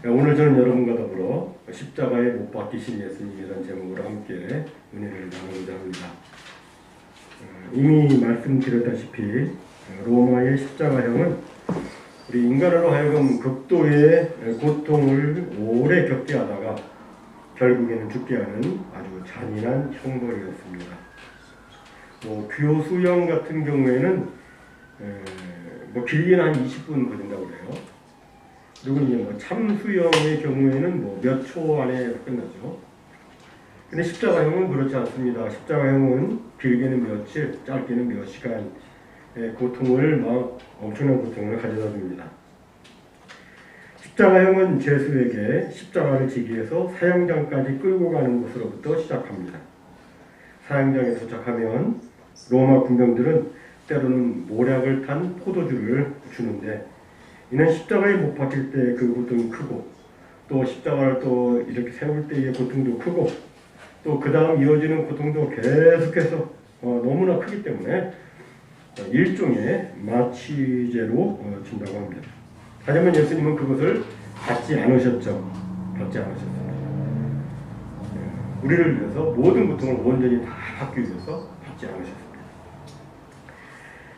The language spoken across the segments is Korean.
오늘 저는 여러분과 더불어 십자가에 못 박히신 예수님이라는 제목으로 함께 은혜를 나누고자 합니다. 이미 말씀드렸다시피 로마의 십자가형은 우리 인간으로 하여금 극도의 고통을 오래 겪게 하다가 결국에는 죽게 하는 아주 잔인한 형벌이었습니다. 교수형 같은 경우에는 길게는 한 20분 걸린다고 그래요. 그리고 이제 참수형의 경우에는 몇 초 안에 끝나죠. 근데 십자가형은 그렇지 않습니다. 십자가형은 길게는 며칠, 짧게는 몇 시간의 고통을 엄청난 고통을 가져다 줍니다. 십자가형은 죄수에게 십자가를 지기 위해서 사형장까지 끌고 가는 것으로부터 시작합니다. 사형장에 도착하면 로마 군병들은 때로는 모략을 탄 포도주를 주는데, 이는 십자가에 못 박힐 때 그 고통이 크고, 또 십자가를 또 이렇게 세울 때의 고통도 크고, 또 그 다음 이어지는 고통도 계속해서 너무나 크기 때문에 일종의 마취제로 준다고 합니다. 하지만 예수님은 그것을 받지 않으셨죠. 받지 않으셨습니다. 우리를 위해서 모든 고통을 온전히 다 받기 위해서 받지 않으셨습니다.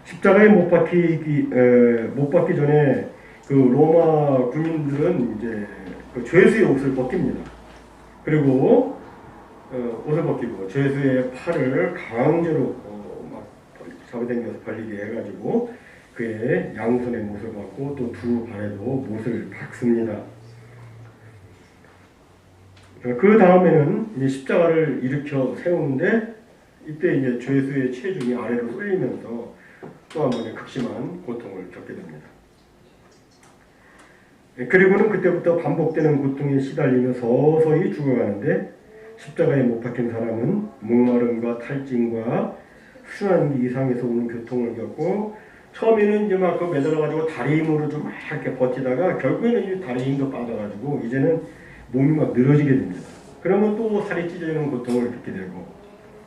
십자가에 못 박기 전에 그 로마 군인들은 이제 그 죄수의 옷을 벗깁니다. 그리고 옷을 벗기고 죄수의 팔을 강제로 막 잡아당겨서 벌리게 해가지고 그의 양손에 못을 박고 또 두 발에도 못을 박습니다. 그 다음에는 이제 십자가를 일으켜 세우는데, 이때 이제 죄수의 체중이 아래로 쏠리면서 또 한 번의 극심한 고통을 겪게 됩니다. 그리고는 그때부터 반복되는 고통에 시달리며 서서히 죽어가는데, 십자가에 못 박힌 사람은 목마름과 탈진과 순환기 이상에서 오는 고통을 겪고, 처음에는 이제 막 매달아가지고 다리 힘으로 좀 막 이렇게 버티다가 결국에는 이 다리 힘도 빠져가지고 이제는 몸이 막 늘어지게 됩니다. 그러면 또 살이 찢어지는 고통을 겪게 되고,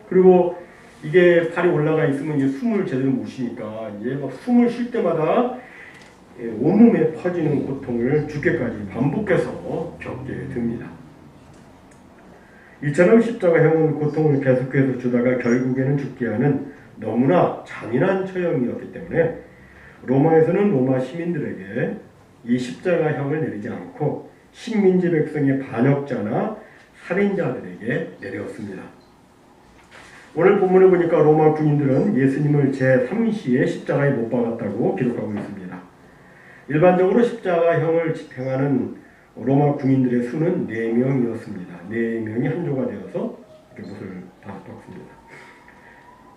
그리고 이게 팔이 올라가 있으면 이제 숨을 제대로 못 쉬니까 이제 막 숨을 쉴 때마다 온몸에 퍼지는 고통을 죽게까지 반복해서 겪게 됩니다. 이처럼 십자가형은 고통을 계속해서 주다가 결국에는 죽게 하는 너무나 잔인한 처형이었기 때문에 로마에서는 로마 시민들에게 이 십자가형을 내리지 않고 식민지 백성의 반역자나 살인자들에게 내렸습니다. 오늘 본문을 보니까 로마 군인들은 예수님을 제3시에 십자가에 못 박았다고 기록하고 있습니다. 일반적으로 십자가형을 집행하는 로마 군인들의 수는 4명이었습니다. 4명이 한조가 되어서 이렇게 못을 박습니다.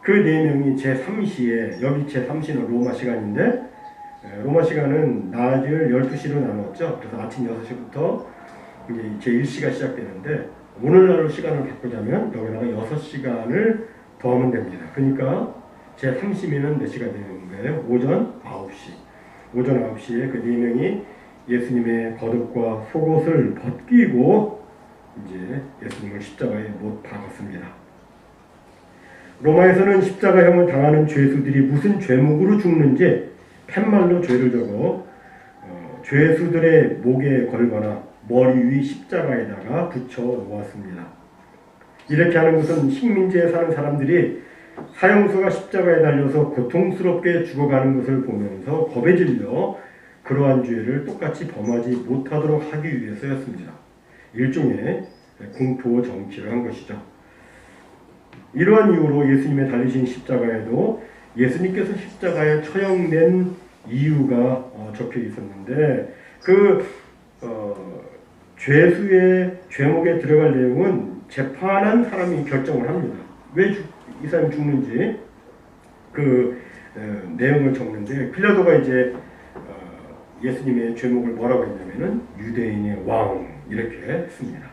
그 4명이 제3시에, 여기 제3시는 로마 시간인데, 로마 시간은 낮을 12시로 나눴죠. 그래서 아침 6시부터 이제 제1시가 시작되는데, 오늘날 시간을 바꾸자면 여기다가 6시간을 더하면 됩니다. 그러니까 제3시면은 몇 시가 되는 거예요? 오전 9시. 오전 9시에 그 4명이 예수님의 겉옷과 속옷을 벗기고 이제 예수님을 십자가에 못 박았습니다. 로마에서는 십자가형을 당하는 죄수들이 무슨 죄목으로 죽는지 팻말로 죄를 적어 죄수들의 목에 걸거나 머리 위 십자가에다가 붙여 놓았습니다. 이렇게 하는 것은 식민지에 사는 사람들이 사형수가 십자가에 달려서 고통스럽게 죽어가는 것을 보면서 겁에 질려 그러한 죄를 똑같이 범하지 못하도록 하기 위해서였습니다. 일종의 공포 정치를 한 것이죠. 이러한 이유로 예수님의 달리신 십자가에도 예수님께서 십자가에 처형된 이유가 적혀 있었는데, 죄수의 죄목에 들어갈 내용은 재판한 사람이 결정을 합니다. 왜 이 사람이 죽는지 내용을 적는데, 필라도가 이제 예수님의 죄목을 뭐라고 했냐면은 유대인의 왕 이렇게 했습니다.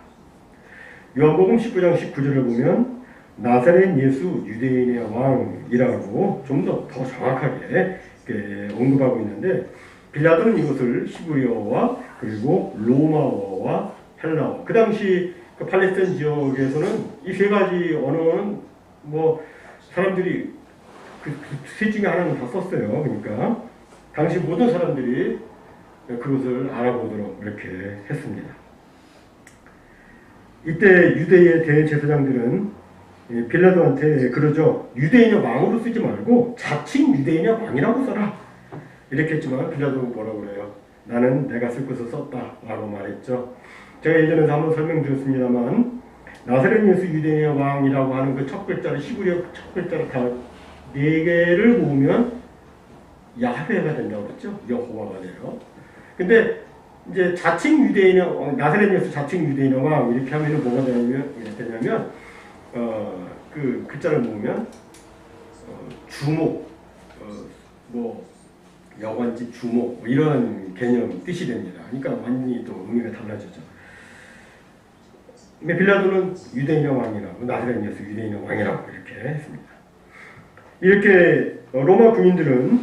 요한복음 19장 19절을 보면 나사렛 예수 유대인의 왕이라고 좀 더 정확하게 언급하고 있는데, 빌라도는 이것을 히브리어와 그리고 로마어와 헬라어, 그 당시 그 팔레스타인 지역에서는 이 세 가지 언어는 사람들이 그 셋 중에 하나는 다 썼어요. 그러니까 당시 모든 사람들이 그것을 알아보도록 이렇게 했습니다. 이때 유대의 대제사장들은 빌라도한테 그러죠. 유대인의 왕으로 쓰지 말고 자칭 유대인의 왕이라고 써라. 이렇게 했지만 빌라도가 뭐라고 그래요? 나는 내가 쓸 것을 썼다 라고 말했죠. 제가 예전에 한번 설명드렸습니다만 나사렛 예수 유대인의 왕이라고 하는 그 첫 글자를 히브리어 첫 글자를 다 4개를 모으면 야훼가 된다고 그랬죠. 여호와가 돼요. 근데 이제 자칭 유대인의 나사렛 예수 자칭 유대인의 왕 이렇게 하면 뭐가 되냐면 그 글자를 모으면 주목 뭐 여관집 주목 뭐 이런 개념 뜻이 됩니다. 그러니까 완전히 또 의미가 달라지죠. 근데 빌라도는 유대인의 왕이라고 나사렛 예수 유대인의 왕이라고 이렇게 했습니다. 이렇게 로마 군인들은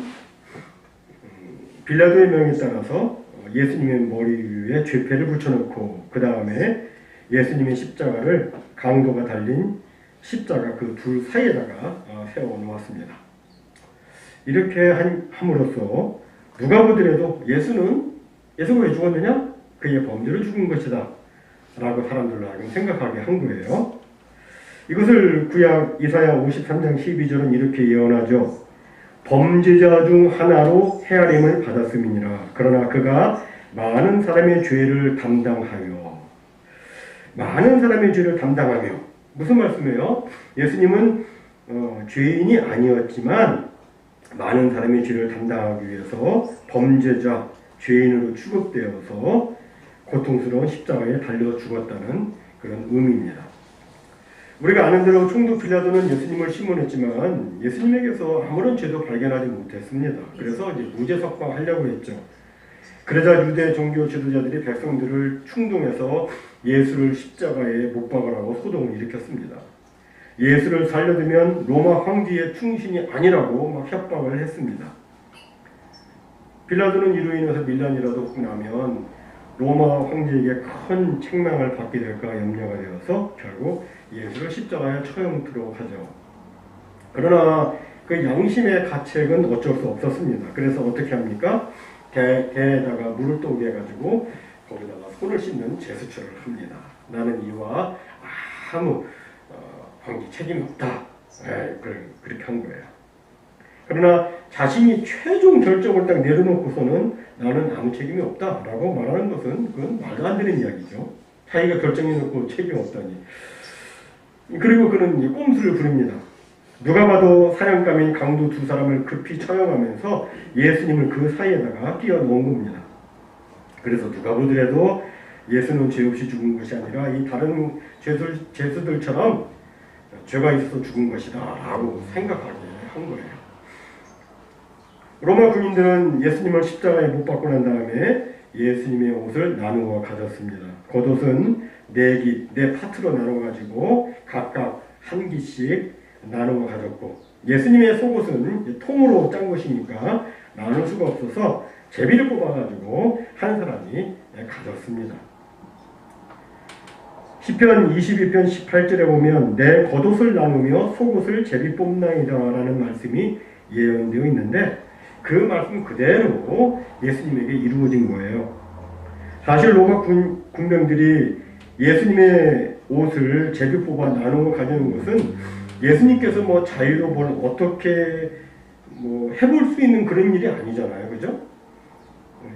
빌라도의 명에 따라서 예수님의 머리 위에 죄패를 붙여놓고 그 다음에 예수님의 십자가를 강도가 달린 십자가 그 둘 사이에다가 세워놓았습니다. 이렇게 함으로써 누가 보더라도 예수가 왜 죽었느냐? 그의 범죄로 죽은 것이다 라고 사람들로 하여금 생각하게 한 거예요. 이것을 구약 이사야 53장 12절은 이렇게 예언하죠. 범죄자 중 하나로 헤아림을 받았음이니라. 그러나 그가 많은 사람의 죄를 담당하여 무슨 말씀이에요? 예수님은 죄인이 아니었지만 많은 사람의 죄를 담당하기 위해서 범죄자, 죄인으로 취급되어서 고통스러운 십자가에 달려 죽었다는 그런 의미입니다. 우리가 아는 대로 총독 빌라도는 예수님을 심문했지만 예수님에게서 아무런 죄도 발견하지 못했습니다. 그래서 이제 무죄 석방하려고 했죠. 그러자 유대 종교 지도자들이 백성들을 충동해서 예수를 십자가에 못 박으라고 소동을 일으켰습니다. 예수를 살려두면 로마 황제의 충신이 아니라고 막 협박을 했습니다. 빌라도는 이로 인해서 밀란이라도 나면 로마 황제에게 큰 책망을 받게 될까 염려가 되어서 결국 예수를 십자가에 처형토록 하죠. 그러나 그 양심의 가책은 어쩔 수 없었습니다. 그래서 어떻게 합니까? 개에다가 물을 떠오게 해가지고 거기다가 손을 씻는 제스처를 합니다. 나는 이와 아무 관계 책임이 없다. 그렇게 한 거예요. 그러나 자신이 최종 결정을 딱 내려놓고서는 나는 아무 책임이 없다라고 말하는 것은 그건 말도 안 되는 이야기죠. 자기가 결정해놓고 책임 없다니. 그리고 그는 이제 꼼수를 부립니다. 누가 봐도 사냥감인 강도 2사람을 급히 처형하면서 예수님을 그 사이에다가 끼워 넣은 겁니다. 그래서 누가 보더라도 예수는 죄 없이 죽은 것이 아니라 이 다른 죄수들처럼 죄가 있어서 죽은 것이다 라고 생각하게 한 거예요. 로마 군인들은 예수님을 십자가에 못 박고 난 다음에 예수님의 옷을 나누어 가졌습니다. 겉옷은 4파트로 나눠가지고 각각 한 기씩 나누어 가졌고 예수님의 속옷은 통으로 짠 것이니까 나눌 수가 없어서 제비를 뽑아가지고 한 사람이 가졌습니다. 시편 22편 18절에 보면 내 겉옷을 나누며 속옷을 제비 뽑나이다 라는 말씀이 예언되어 있는데 그 말씀 그대로 예수님에게 이루어진 거예요. 사실 로마 군병들이 예수님의 옷을 제비 뽑아 나누어 가지는 것은 예수님께서 뭐 자유로 뭘 어떻게 해볼 수 있는 그런 일이 아니잖아요. 그죠?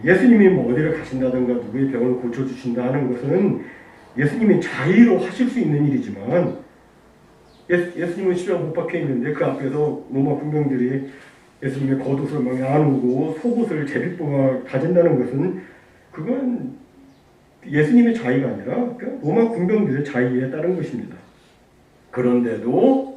예수님이 뭐 어디를 가신다든가 누구의 병을 고쳐주신다 하는 것은 예수님이 자유로 하실 수 있는 일이지만 예수님은 십자가 못 박혀 있는데 그 앞에서 로마 군병들이 예수님의 겉옷을 막 나누고 속옷을 제비 뽑아 가진다는 것은 그건 예수님의 자유가 아니라 로마 군병들의 자유에 따른 것입니다. 그런데도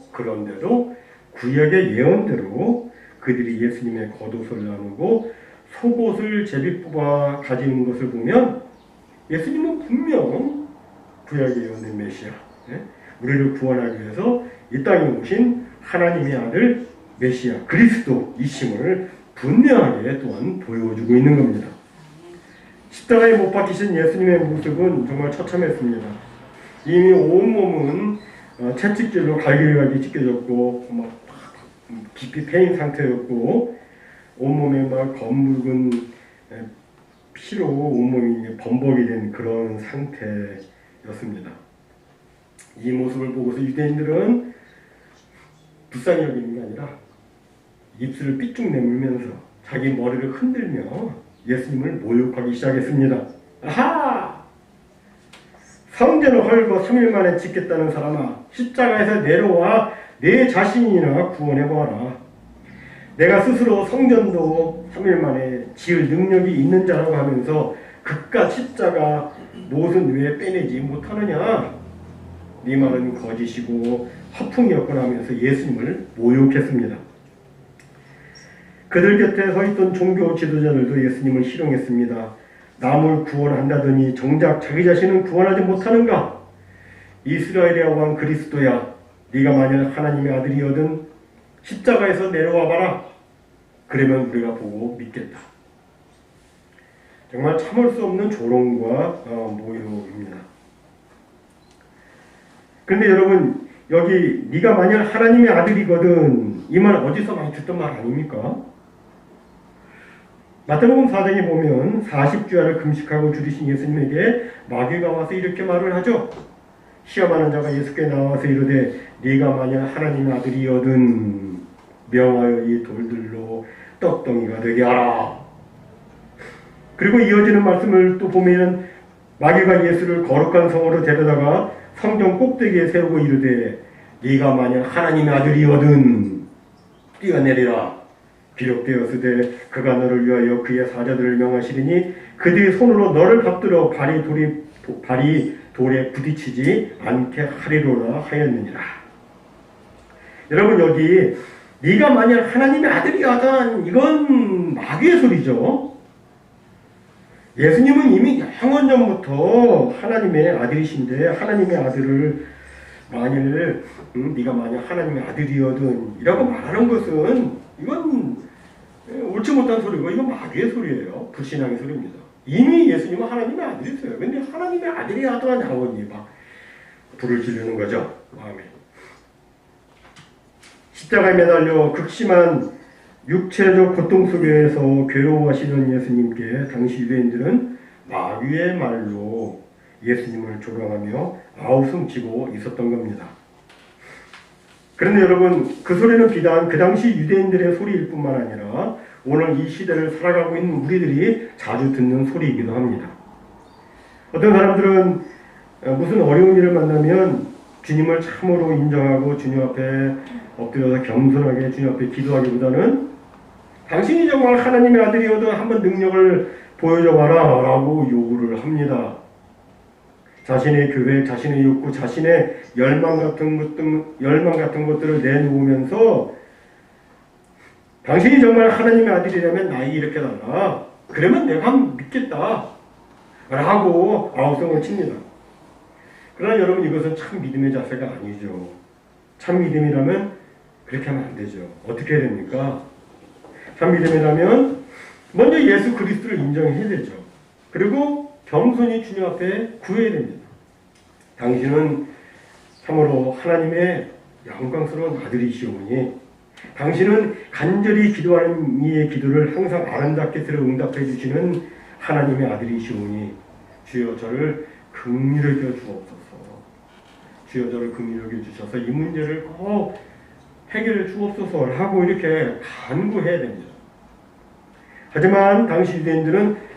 구약의 예언대로 그들이 예수님의 겉옷을 나누고 속옷을 제비 뽑아 가지는 것을 보면 예수님은 분명 구약의 예언된 메시아, 우리를 구원하기 위해서 이 땅에 오신 하나님의 아들 메시아 그리스도이심을 분명하게 또한 보여주고 있는 겁니다. 십자가에 못 박히신 예수님의 모습은 정말 처참했습니다. 이미 온몸은 채찍질로 갈기갈기 찢겨졌고 막 깊이 패인 상태였고 온몸에 막 검붉은 피로 온몸이 범벅이 된 그런 상태였습니다. 이 모습을 보고서 유대인들은 불쌍히 여기는 게 아니라 입술을 삐쭉 내물면서 자기 머리를 흔들며 예수님을 모욕하기 시작했습니다. 아하! 성전을 헐고 3일 만에 짓겠다는 사람아, 십자가에서 내려와 내 자신이나 구원해보아라. 내가 스스로 성전도 3일 만에 지을 능력이 있는 자라고 하면서 그깟 십자가 못은 왜 빼내지 못하느냐? 네 말은 거짓이고 허풍이었구나 하면서 예수님을 모욕했습니다. 그들 곁에 서 있던 종교 지도자들도 예수님을 희롱했습니다. 남을 구원한다더니 정작 자기 자신은 구원하지 못하는가? 이스라엘의 왕 그리스도야, 네가 만약 하나님의 아들이거든 십자가에서 내려와 봐라. 그러면 우리가 보고 믿겠다. 정말 참을 수 없는 조롱과 모욕입니다. 그런데 여러분, 여기 네가 만약 하나님의 아들이거든, 이 말 어디서 많이 듣던 말 아닙니까? 마태복음 4장에 보면 40주야를 금식하고 줄이신 예수님에게 마귀가 와서 이렇게 말을 하죠. 시험하는 자가 예수께 나와서 이르되 네가 만약 하나님의 아들이거든 명하여 이 돌들로 떡덩이가 되게 하라. 그리고 이어지는 말씀을 또 보면 마귀가 예수를 거룩한 성으로 데려다가 성전 꼭대기에 세우고 이르되 네가 만약 하나님의 아들이거든 뛰어내리라. 비록 되었으되 그가 너를 위하여 그의 사자들을 명하시리니 그들의 손으로 너를 받들어 발이 돌에 부딪히지 않게 하리로라 하였느니라. 여러분, 여기 네가 만약 하나님의 아들이거든, 이건 마귀의 소리죠. 예수님은 이미 영원전부터 하나님의 아들이신데 하나님의 아들을 만일 네가 만약 하나님의 아들이거든 이라고 말하는 것은 이건 옳지 못한 소리고 이건 마귀의 소리예요. 불신앙의 소리입니다. 이미 예수님은 하나님의 아들이세요. 근데 하나님의 아들이 하더니 아버지 막 불을 지르는 거죠. 마음에. 십자가에 매달려 극심한 육체적 고통 속에서 괴로워하시는 예수님께 당시 유대인들은 마귀의 말로 예수님을 조롱하며 아우성치고 있었던 겁니다. 그런데 여러분, 그 소리는 비단 그 당시 유대인들의 소리일 뿐만 아니라 오늘 이 시대를 살아가고 있는 우리들이 자주 듣는 소리이기도 합니다. 어떤 사람들은 무슨 어려운 일을 만나면 주님을 참으로 인정하고 주님 앞에 엎드려서 겸손하게 주님 앞에 기도하기보다는 당신이 정말 하나님의 아들이어도 한번 능력을 보여줘봐라 라고 요구를 합니다. 자신의 교회, 자신의 욕구, 자신의 열망 같은 것들을 내놓으면서 당신이 정말 하나님의 아들이라면 나에게 이렇게 달라. 그러면 내가 믿겠다. 라고 아우성을 칩니다. 그러나 여러분, 이것은 참 믿음의 자세가 아니죠. 참 믿음이라면 그렇게 하면 안 되죠. 어떻게 해야 됩니까? 참 믿음이라면 먼저 예수 그리스도를 인정해야 되죠. 그리고 겸손히 주님 앞에 구해야 됩니다. 당신은 참으로 하나님의 영광스러운 아들이시오니 당신은 간절히 기도하는 이의 기도를 항상 아름답게 들어 응답해 주시는 하나님의 아들이시오니 주여 저를 긍휼히 여겨 주옵소서. 주여 저를 긍휼히 여겨 주셔서 이 문제를 꼭 해결해 주옵소서 하고 이렇게 간구해야 됩니다. 하지만 당시 유대인들은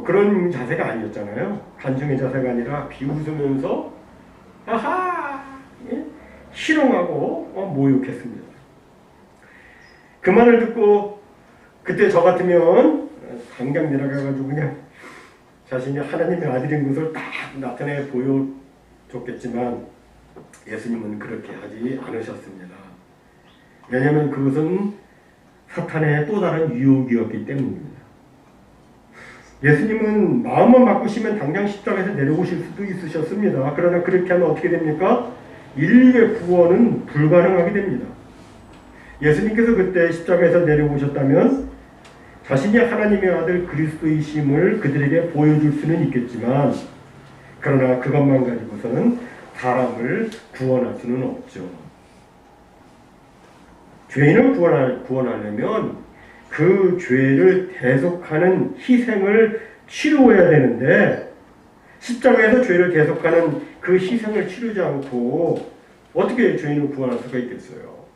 그런 자세가 아니었잖아요. 간증의 자세가 아니라 비웃으면서 아하 희롱하고 모욕했습니다. 그 말을 듣고 그때 저 같으면 당장 내려가가지고 그냥 자신이 하나님의 아들인 것을 딱 나타내 보여줬겠지만 예수님은 그렇게 하지 않으셨습니다. 왜냐하면 그것은 사탄의 또 다른 유혹이었기 때문입니다. 예수님은 마음만 바꾸시면 당장 십자가에서 내려오실 수도 있으셨습니다. 그러나 그렇게 하면 어떻게 됩니까? 인류의 구원은 불가능하게 됩니다. 예수님께서 그때 십자가에서 내려오셨다면 자신이 하나님의 아들 그리스도이심을 그들에게 보여줄 수는 있겠지만 그러나 그것만 가지고서는 사람을 구원할 수는 없죠. 죄인을 구원하려면 그 죄를 대속하는 희생을 치루어야 되는데 십자가에서 죄를 대속하는 그 희생을 치르지 않고 어떻게 죄인을 구원할 수가 있겠어요?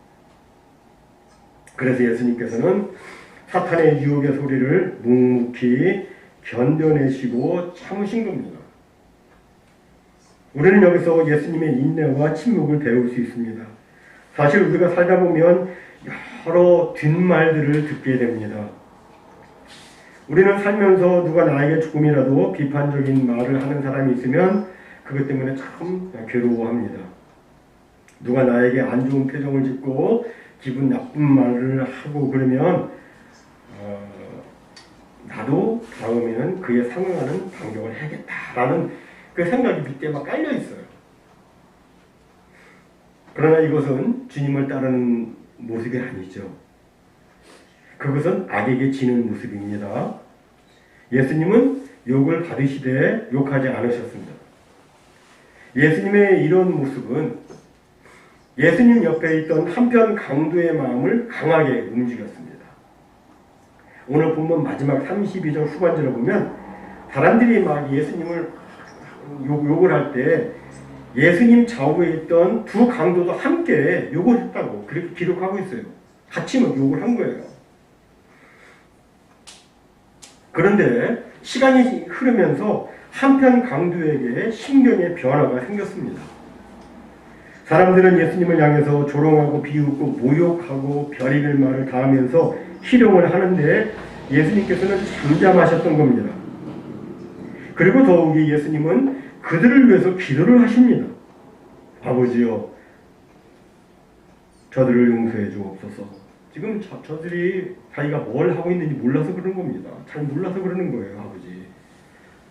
그래서 예수님께서는 사탄의 유혹의 소리를 묵묵히 견뎌내시고 참으신 겁니다. 우리는 여기서 예수님의 인내와 침묵을 배울 수 있습니다. 사실 우리가 살다 보면 여러 뒷말들을 듣게 됩니다. 우리는 살면서 누가 나에게 조금이라도 비판적인 말을 하는 사람이 있으면 그것 때문에 참 괴로워합니다. 누가 나에게 안 좋은 표정을 짓고 기분 나쁜 말을 하고 그러면 나도 다음에는 그에 상응하는 반격을 해야겠다라는 그 생각이 밑에 막 깔려 있어요. 그러나 이것은 주님을 따르는 모습이 아니죠. 그것은 악에게 지는 모습입니다. 예수님은 욕을 받으시되 욕하지 않으셨습니다. 예수님의 이런 모습은 예수님 옆에 있던 한편 강도의 마음을 강하게 움직였습니다. 오늘 본문 마지막 32절 후반절을 보면 사람들이 막 예수님을 욕을 할 때 예수님 좌우에 있던 두 강도도 함께 욕을 했다고 그렇게 기록하고 있어요. 같이 막 욕을 한 거예요. 그런데 시간이 흐르면서 한편 강도에게 심경의 변화가 생겼습니다. 사람들은 예수님을 향해서 조롱하고 비웃고 모욕하고 별의별 말을 다 하면서 희롱을 하는데 예수님께서는 잠잠하셨던 겁니다. 그리고 더욱이 예수님은 그들을 위해서 기도를 하십니다. 아버지여, 저들을 용서해 주옵소서. 지금 저들이 자기가 뭘 하고 있는지 몰라서 그러는 겁니다. 잘 몰라서 그러는 거예요. 아버지,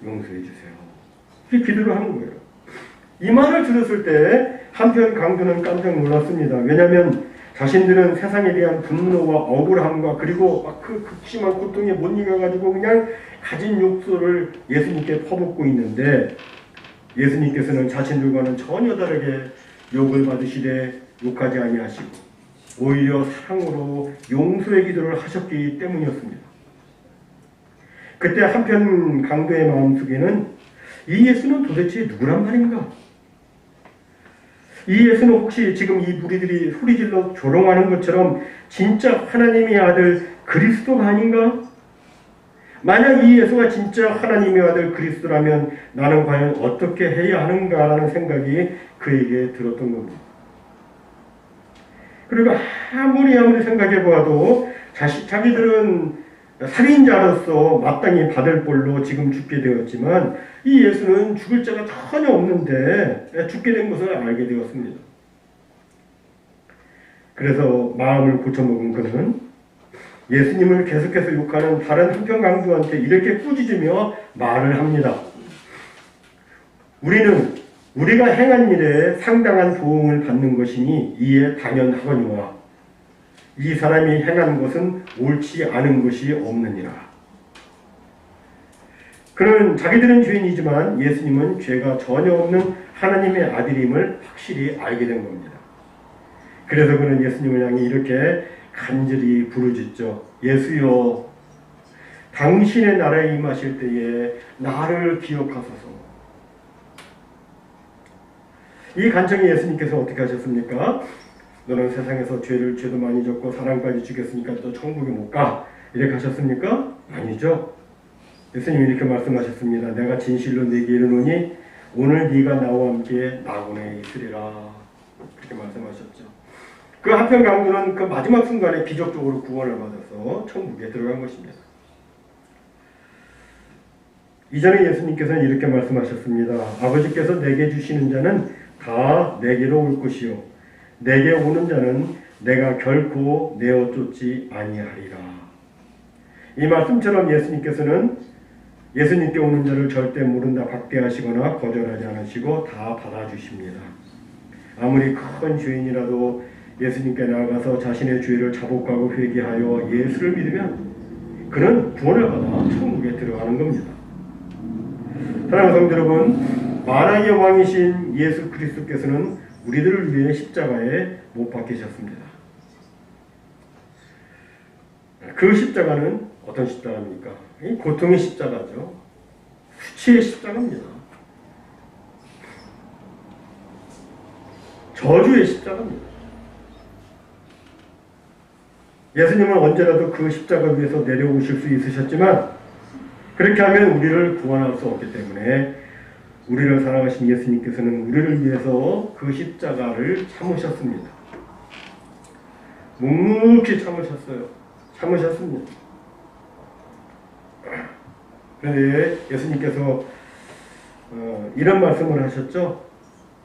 용서해 주세요. 이렇게 기도를 하는 거예요. 이 말을 들었을 때 한편 강도는 깜짝 놀랐습니다. 왜냐하면 자신들은 세상에 대한 분노와 억울함과 그리고 그 극심한 고통에 못 이겨가지고 그냥 가진 욕설을 예수님께 퍼붓고 있는데 예수님께서는 자신들과는 전혀 다르게 욕을 받으시되 욕하지 아니하시고 오히려 사랑으로 용서의 기도를 하셨기 때문이었습니다. 그때 한편 강도의 마음속에는 이 예수는 도대체 누구란 말인가? 이 예수는 혹시 지금 이 무리들이 소리질러 조롱하는 것처럼 진짜 하나님의 아들 그리스도가 아닌가? 만약 이 예수가 진짜 하나님의 아들 그리스도라면 나는 과연 어떻게 해야 하는가라는 생각이 그에게 들었던 겁니다. 그리고 아무리 생각해 보아도 자기들은 살인자로서 마땅히 받을 벌로 지금 죽게 되었지만 이 예수는 죽을 자가 전혀 없는데 죽게 된 것을 알게 되었습니다. 그래서 마음을 고쳐먹은 그는 예수님을 계속해서 욕하는 다른 한편 강도한테 이렇게 꾸짖으며 말을 합니다. 우리는 우리가 행한 일에 상당한 보응을 받는 것이니 이에 당연하거니와 이 사람이 행한 것은 옳지 않은 것이 없느니라. 그는 자기들은 죄인이지만 예수님은 죄가 전혀 없는 하나님의 아들임을 확실히 알게 된 겁니다. 그래서 그는 예수님을 향해 이렇게 간절히 부르짖죠. 예수여, 당신의 나라에 임하실 때에 나를 기억하소서. 이 간청에 예수님께서 어떻게 하셨습니까? 너는 세상에서 죄도 많이 졌고 사랑까지 죽였으니까 또 천국에 못 가. 이렇게 하셨습니까? 아니죠. 예수님이 이렇게 말씀하셨습니다. 내가 진실로 네게 이르노니 오늘 네가 나와 함께 낙원에 있으리라. 그렇게 말씀하셨죠. 그 한편 강도는 그 마지막 순간에 기적적으로 구원을 받아서 천국에 들어간 것입니다. 이전에 예수님께서는 이렇게 말씀하셨습니다. 아버지께서 내게 주시는 자는 다 내게로 올 것이요 내게 오는 자는 내가 결코 내어 쫓지 아니하리라. 이 말씀처럼 예수님께서는 예수님께 오는 자를 절대 모른다 박대하시거나 거절하지 않으시고 다 받아주십니다. 아무리 큰 죄인이라도 예수님께 나아가서 자신의 죄를 자복하고 회개하여 예수를 믿으면 그는 구원을 받아 천국에 들어가는 겁니다. 사랑하는 성도 여러분, 만왕의 왕이신 예수 그리스도께서는 우리들을 위해 십자가에 못 박히셨습니다. 그 십자가는 어떤 십자가입니까? 이 고통의 십자가죠. 수치의 십자가입니다. 저주의 십자가입니다. 예수님은 언제라도 그 십자가 위에서 내려오실 수 있으셨지만 그렇게 하면 우리를 구원할 수 없기 때문에 우리를 사랑하신 예수님께서는 우리를 위해서 그 십자가를 참으셨습니다. 묵묵히 참으셨습니다. 그런데 예수님께서 이런 말씀을 하셨죠.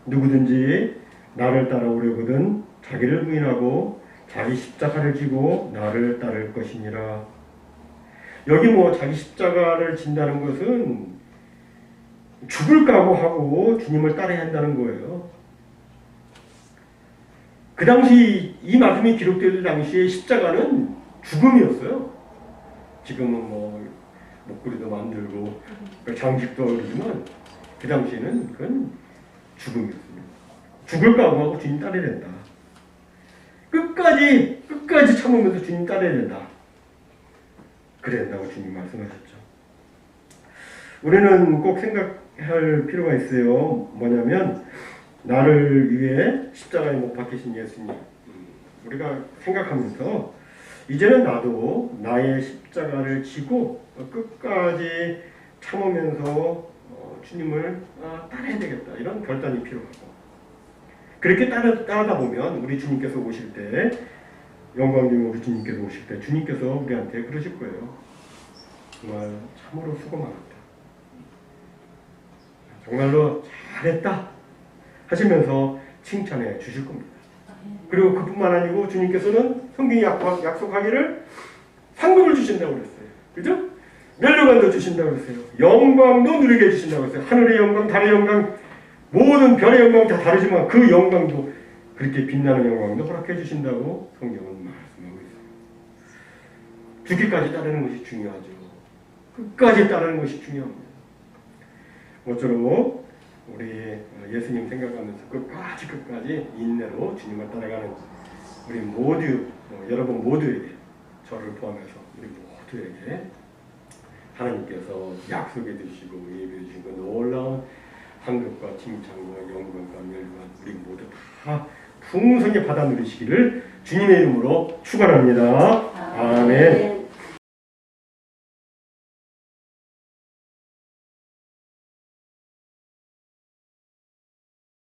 누구든지 나를 따라오려거든 자기를 부인하고 자기 십자가를 지고 나를 따를 것이니라. 여기 자기 십자가를 진다는 것은 죽을 각오하고 주님을 따라야 한다는 거예요. 그 당시 이 말씀이 기록될 당시에 십자가는 죽음이었어요. 지금은 목걸이도 만들고 장식도 그러지만 그 당시에는 그건 죽음이었습니다. 죽을 각오하고 주님 따라야 된다. 끝까지 참으면서 주님 따라야 된다. 그래야 된다고 주님 말씀하셨죠. 우리는 꼭 생각할 필요가 있어요. 뭐냐면 나를 위해 십자가에 못 박히신 예수님. 우리가 생각하면서 이제는 나도 나의 십자가를 지고 끝까지 참으면서 주님을 따라야 되겠다. 이런 결단이 필요하고 그렇게 따르다 보면 우리 주님께서 오실 때 영광중에 우리 주님께서 오실 때 주님께서 우리한테 그러실 거예요. 정말 참으로 수고 많았다. 정말로 잘했다 하시면서 칭찬해 주실 겁니다. 그리고 그뿐만 아니고 주님께서는 성경이 약속하기를 상급을 주신다고 그랬어요. 그죠? 멸류관도 주신다고 그랬어요. 영광도 누리게 해주신다고 그랬어요. 하늘의 영광, 달의 영광, 모든 별의 영광 다 다르지만 그 영광도 그렇게 빛나는 영광도 허락해 주신다고 성경은 말씀하고 있어요. 죽기까지 따르는 것이 중요하죠. 끝까지 따르는 것이 중요합니다. 모쪼록 우리 예수님 생각하면서 끝까지 인내로 주님을 따라가는 우리 모두 여러분 모두에게 저를 포함해서 우리 모두에게 하나님께서 약속해 주시고 예비해 주신 그 놀라운 상급과 칭찬과 영광과 멸관 우리 모두 다 풍성히 받아 누리시기를 주님의 이름으로 축원합니다. 아멘.